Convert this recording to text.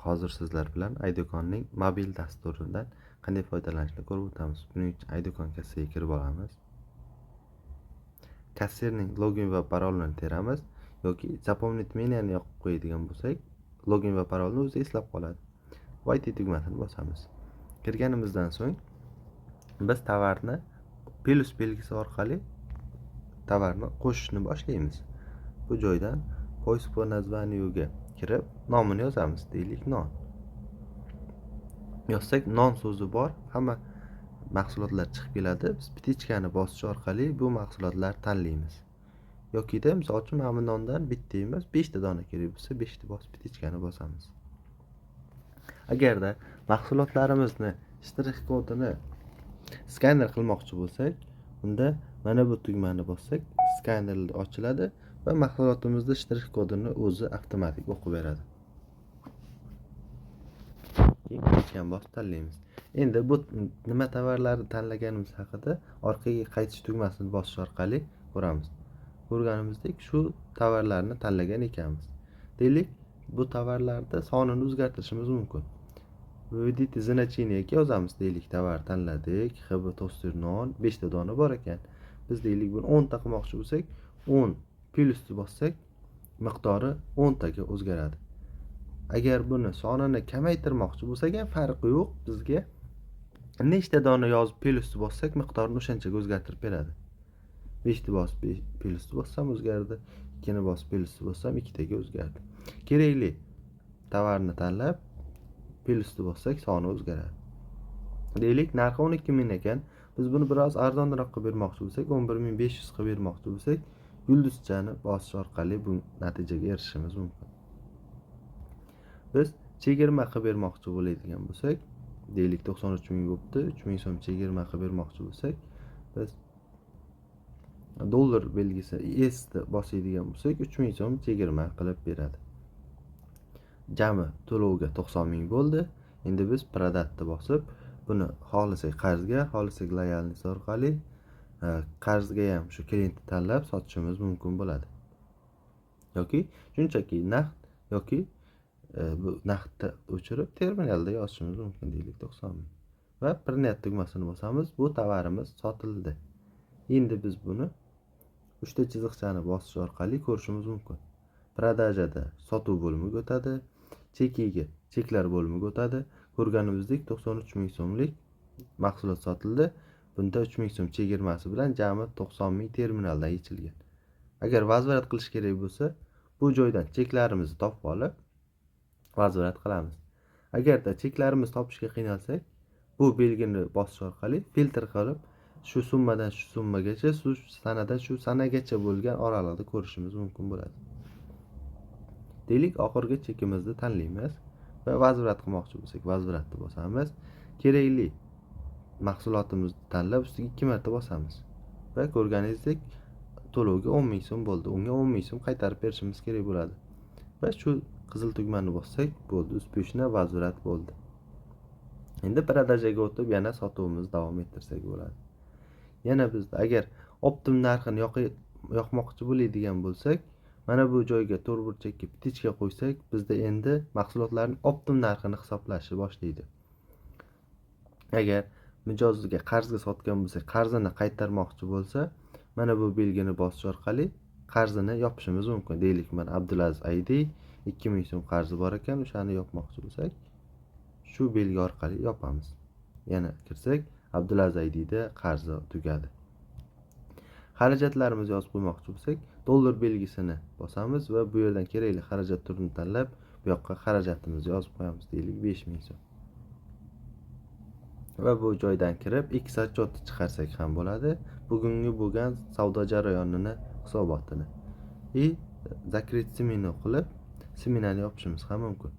Hozir sizlar bilan iDo'konning mobil dasturidan qanday foydalanishni ko'rib o'tamiz. Buning uchun iDo'kon kassasiga kirib olamiz. Kassirning login va parolini teramiz yoki запомнить meniyani yoqib qo'yadigan bo'lsak, login va parolni o'zi eslab qoladi. Wait tugmasini bosamiz. Kirganimizdan so'ng biz tovarni plus belgisi orqali tovarni qo'shishni boshlaymiz. Bu joydan poisк по названию kirib nomini yozamiz. Deylik non. Yozsak non so'zi bor, hamma mahsulotlar chiqib keladi. Biz pitichkani bosish orqali bu mahsulotlarni tanlaymiz. Yoki-da misol uchun mana bu nondan bitta emas, 5 ta dona kerak bo'lsa, 5 ta bosib pitichkani bosamiz. Agarda mahsulotlarimizni shtrix kodini skaner qilmoqchi bo'lsak, unda mana bu tugmani bossak, skaner ochiladi va mahsulotimizning shtrix kodini o'zi avtomatik o'qib beradi. Keyin bosib tanlaymiz. Endi bu nima tovarlarni tanlaganimiz haqida orqaga qaytish tugmasini bosish orqali ko'ramiz. Ko'rganimizdek, shu tovarlarni tanlagan ekanmiz. Deylik, bu tovarlarda sonini o'zgartirishimiz mumkin. Vvedите значениyaga yozamiz. Deylik, tovar tanladik, xb toster non 5 ta dona bor ekan. Biz deylik, buni 10 ta qilmoqchi bo'lsak, 10 plusni bossak, miqdori 10 taga o'zgaradi. Agar buni sonini kamaytirmoqchi bo'lsak ham farqi yo'q, bizga nechta dona yozib plusni bossak, miqdorini o'shanchaga o'zgartirib beradi. 5 ta bosib plusni bossam o'zgardi, 2 ni bosib plusni bossam 2 taga o'zgardi. Kerakli tovarni tanlab plusni bossak soni o'zgaradi. Deylik, narxi 12.000 ekan. Biz buni biroz arzonroqqa bermoqchi bo'lsak, 11.500 qilib bermoqchi bo'lsak, yulduzchani bosish orqali bu natijaga erishishimiz mumkin. Biz chegirma qilib bermoqchi bo'ladigan bo'lsak, deylik 93.000 bo'libdi, 3.000 so'm chegirma qilib bermoqchi bo'lsak, biz dollar belgisi S ni bosadigan bo'lsak, 3.000 so'm chegirma qilib beradi. Jami to'lovga 90.000 bo'ldi. Endi biz prodatni bosib, buni xohlasak qarzga, xohlasak loyalность orqali qarzga ham shu klientni tanlab sotishimiz mumkin bo'ladi. Yoki shunchaki naqd yoki bu naqdni o'chirib terminalda yozishimiz mumkin. Deylik 90.000 va printer tugmasini bosamiz. Bu tovarimiz sotildi. Endi biz buni 3 ta chiziqchani bosish orqali ko'rishimiz mumkin. Prodajada sotuv bo'limiga o'tadi, chekiga cheklar bo'limiga o'tadi. Ko'rganimizdek 93.000 so'mlik mahsulot sotildi. Bunda 3.000 so'm chegirmasi bilan jami 90.000 terminaldan yechilgan. Agar vazvarat qilish kerak bo'lsa, bu joydan cheklarimizni topib olib vazvarat qilamiz. Agarda cheklarimizni topishga qiynalsak, bu belgini bosish orqali filtr qilib, shu summadan shu summagacha, shu sanadan shu sanagacha bo'lgan oraliqda ko'rishimiz mumkin bo'ladi. Deylik, oxirgi chekimizni tanlaymiz va vazvarat qilmoqchi bo'lsak, vazvaratni bosamiz. Kerakli mahsulotimizni tanlab ustiga 2 marta bosamiz. Va ko'rganingizdek, to'lovga 10.000 so'm bo'ldi. Unga 10.000 so'm qaytarib berishimiz kerak bo'ladi. Va shu qizil tugmani bossak, bo'ldi, uspешно vazvarat bo'ldi. Endi prodajaga o'tib yana sotuvimizni davom ettirsak bo'ladi. Yana biz agar optim narxini yoqmoqchi bo'ladigan bo'lsak, mana bu joyga to'rtburchakka pitichka qo'ysak, bizda endi mahsulotlarning optim narxini hisoblashni boshlaydi. Agar mijozga qarzga sotgan bo'lsak, qarzini qaytarmoqchi bo'lsa, mana bu belgini bosish orqali qarzini yopishimiz mumkin. Deylik, men Abdulaziz ID 2.000 so'm qarzi bor ekan, o'shani yopmoqchi bo'lsak, shu belgi orqali yopamiz. Yana kirsak, Abdulaziz IDda qarzi tugadi. Xarajatlarimizni yozib qo'ymoqchi bo'lsak, dollar belgisini bosamiz va bu yerdan kerakli xarajat turini tanlab, bu yoqqa xarajatimizni yozib qo'yamiz. Deylik, 5.000 so'm. Va bu joydan kirib X отчетni chiqarsak ham bo'ladi. Bugungi bo'lgan savdo jarayonini, hisobotini. Zakrit smenani qilib, smenani yopishimiz ham mumkin.